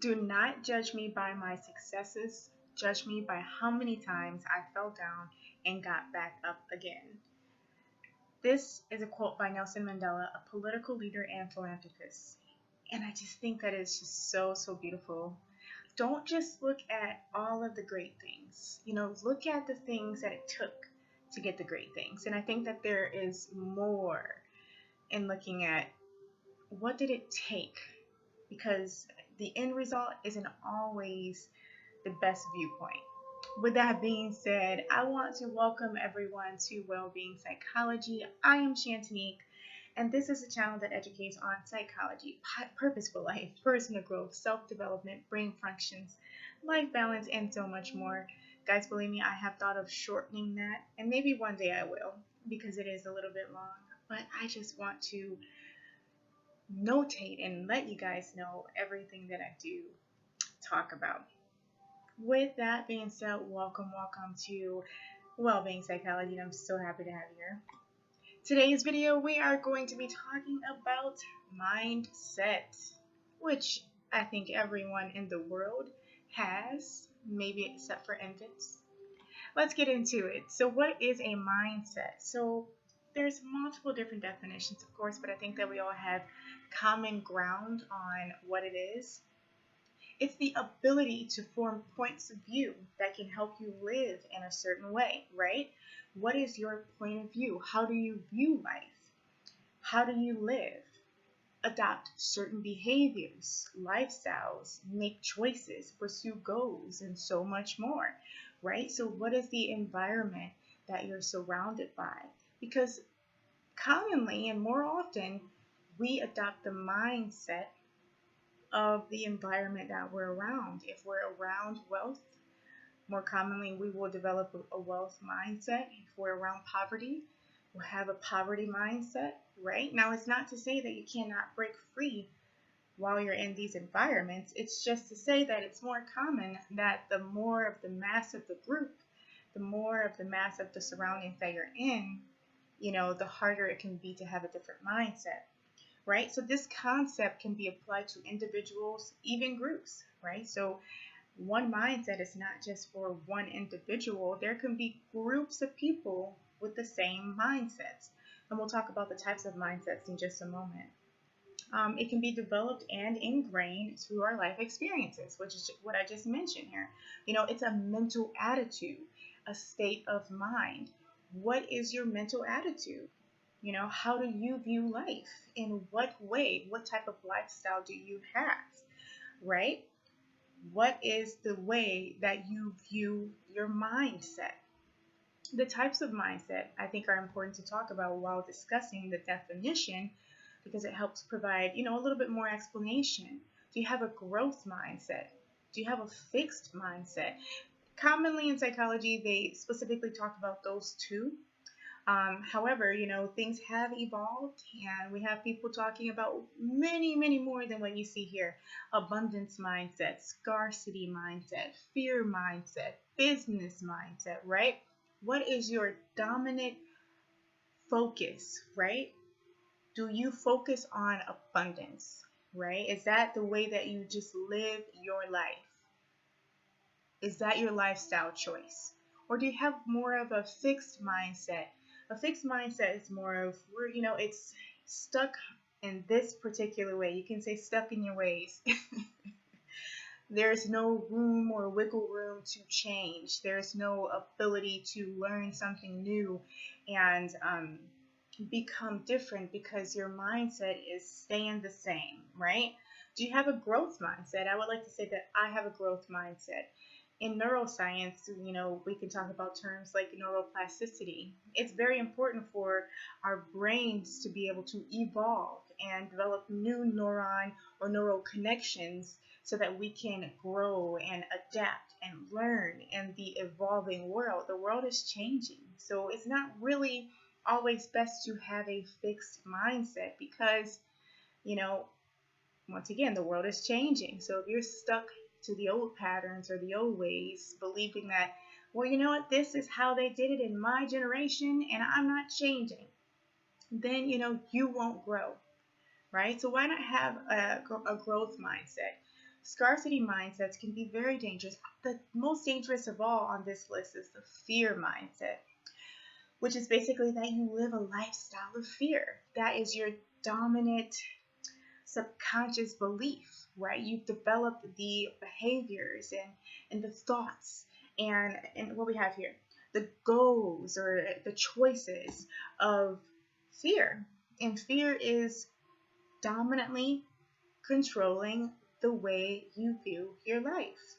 Do not judge me by my successes. Judge me by how many times I fell down and got back up again. This is a quote by Nelson Mandela, a political leader and philanthropist. And I just think that it's just so, so beautiful. Don't just look at all of the great things. Look at the things that it took to get the great things. And I think that there is more in looking at what did it take, because the end result isn't always the best viewpoint. With that being said, I want to welcome everyone to Wellbeing Psychology. I am Shantanique, and this is a channel that educates on psychology, purposeful life, personal growth, self-development, brain functions, life balance, and so much more. Guys, believe me, I have thought of shortening that, and maybe one day I will, because it is a little bit long. But I just want to notate and let you guys know everything that I do talk about. With that being said, welcome to Wellbeing Psychology, and I'm so happy to have you here. Today's video, we are going to be talking about mindset, which I think everyone in the world has, maybe except for infants. Let's get into it. So what is a mindset? So there's multiple different definitions, of course, but I think that we all have common ground on what it is. It's the ability to form points of view that can help you live in a certain way, right? What is your point of view? How do you view life? How do you live? Adopt certain behaviors, lifestyles, make choices, pursue goals, and so much more, right? So what is the environment that you're surrounded by? Because commonly and more often, we adopt the mindset of the environment that we're around. If we're around wealth, more commonly we will develop a wealth mindset. If we're around poverty, we'll have a poverty mindset, right? Now, it's not to say that you cannot break free while you're in these environments. It's just to say that it's more common that the more of the mass of the group, the more of the mass of the surroundings that you're in, the harder it can be to have a different mindset. Right? So this concept can be applied to individuals, even groups, right? So one mindset is not just for one individual. There can be groups of people with the same mindsets. And we'll talk about the types of mindsets in just a moment. It can be developed and ingrained through our life experiences, which is what I just mentioned here. It's a mental attitude, a state of mind. What is your mental attitude? How do you view life? In what way? What type of lifestyle do you have? Right? What is the way that you view your mindset? The types of mindset I think are important to talk about while discussing the definition, because it helps provide, a little bit more explanation. Do you have a growth mindset? Do you have a fixed mindset? Commonly in psychology, they specifically talk about those two. However, things have evolved, and we have people talking about many, many more than what you see here. Abundance mindset, scarcity mindset, fear mindset, business mindset, right? What is your dominant focus, right? Do you focus on abundance, right? Is that the way that you just live your life? Is that your lifestyle choice? Or do you have more of a fixed mindset? A fixed mindset is more of where, it's stuck in this particular way. You can say stuck in your ways. There's no room or wiggle room to change. There's no ability to learn something new and become different because your mindset is staying the same, right? Do you have a growth mindset? I would like to say that I have a growth mindset. In neuroscience, we can talk about terms like neuroplasticity. It's very important for our brains to be able to evolve and develop new neuron or neural connections so that we can grow and adapt and learn in the evolving world. The world is changing, so it's not really always best to have a fixed mindset because, once again, the world is changing. So if you're stuck to the old patterns or the old ways, believing that, well, this is how they did it in my generation and I'm not changing, then, you won't grow, right? So why not have a growth mindset? Scarcity mindsets can be very dangerous. The most dangerous of all on this list is the fear mindset, which is basically that you live a lifestyle of fear. That is your dominant subconscious belief, right? You've developed the behaviors and the thoughts and what we have here, the goals or the choices of fear. And fear is dominantly controlling the way you view your life.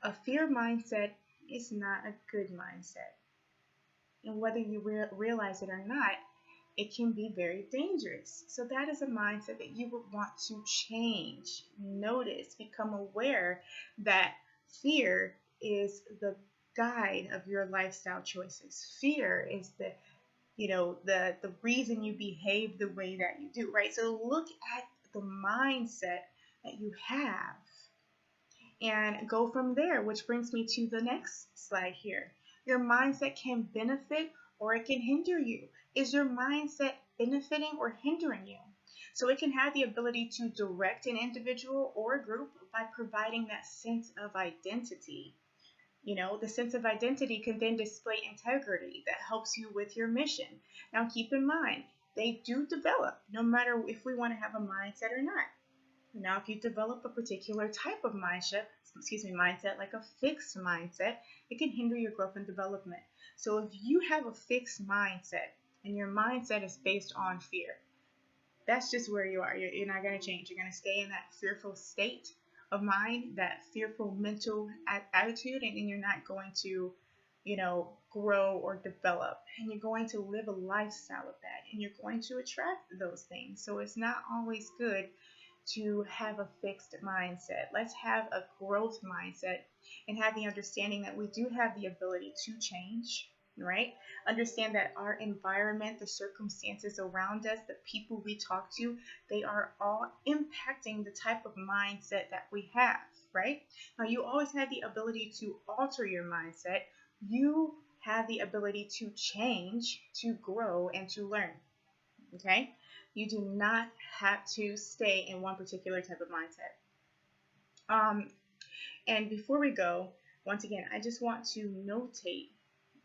A fear mindset is not a good mindset. And whether you realize it or not, it can be very dangerous. So that is a mindset that you would want to change. Notice, become aware that fear is the guide of your lifestyle choices. Fear is the reason you behave the way that you do, right? So look at the mindset that you have and go from there, which brings me to the next slide here. Your mindset can benefit or it can hinder you. Is your mindset benefiting or hindering you? So it can have the ability to direct an individual or a group by providing that sense of identity. The sense of identity can then display integrity that helps you with your mission. Now keep in mind, they do develop no matter if we want to have a mindset or not. Now, if you develop a particular type of mindset, like a fixed mindset, it can hinder your growth and development. So if you have a fixed mindset and your mindset is based on fear, that's just where you are. You're not going to change. You're going to stay in that fearful state of mind, that fearful mental attitude, and you're not going to, grow or develop. And you're going to live a lifestyle of that, and you're going to attract those things. So it's not always good to have a fixed mindset. Let's have a growth mindset and have the understanding that we do have the ability to change, right? Understand that our environment, the circumstances around us, the people we talk to, they are all impacting the type of mindset that we have, right? Now, you always have the ability to alter your mindset. You have the ability to change, to grow, and to learn, okay? You do not have to stay in one particular type of mindset. And before we go, once again, I just want to notate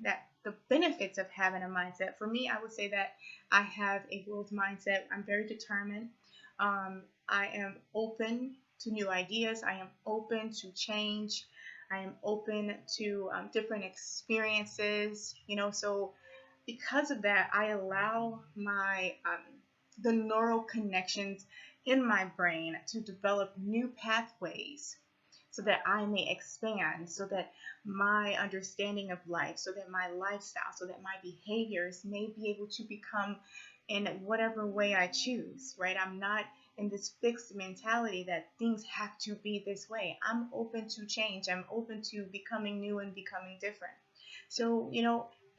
that the benefits of having a mindset. For me, I would say that I have a growth mindset. I'm very determined. I am open to new ideas. I am open to change. I am open to different experiences. So because of that, I allow my the neural connections in my brain to develop new pathways so that I may expand, so that my understanding of life, so that my lifestyle, so that my behaviors may be able to become in whatever way I choose, right? I'm not in this fixed mentality that things have to be this way. I'm open to change. I'm open to becoming new and becoming different. So,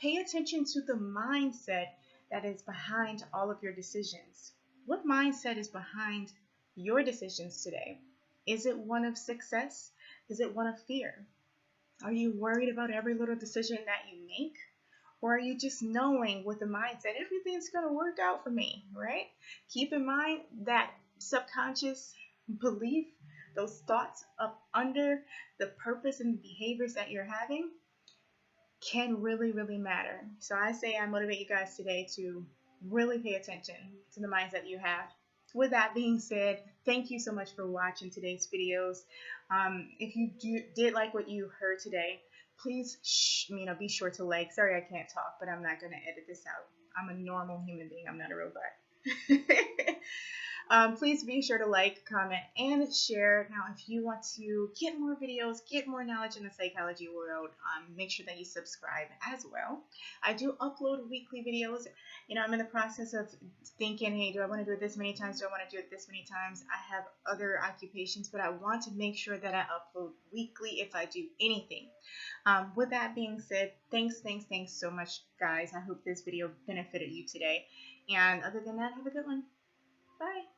pay attention to the mindset that is behind all of your decisions. What mindset is behind your decisions today? Is it one of success? Is it one of fear? Are you worried about every little decision that you make? Or are you just knowing with the mindset, everything's going to work out for me, right? Keep in mind that subconscious belief, those thoughts up under the purpose and behaviors that you're having can really, really matter. So I say I motivate you guys today to really pay attention to the mindset you have. With that being said, thank you so much for watching today's videos. If you did like what you heard today, please be sure to like. Sorry I can't talk, but I'm not going to edit this out. I'm a normal human being. I'm not a robot. Please be sure to like, comment, and share. Now, if you want to get more videos, get more knowledge in the psychology world, make sure that you subscribe as well. I do upload weekly videos. I'm in the process of thinking, hey, do I want to do it this many times? Do I want to do it this many times? I have other occupations, but I want to make sure that I upload weekly if I do anything. With that being said, thanks so much, guys. I hope this video benefited you today. And other than that, have a good one. Bye.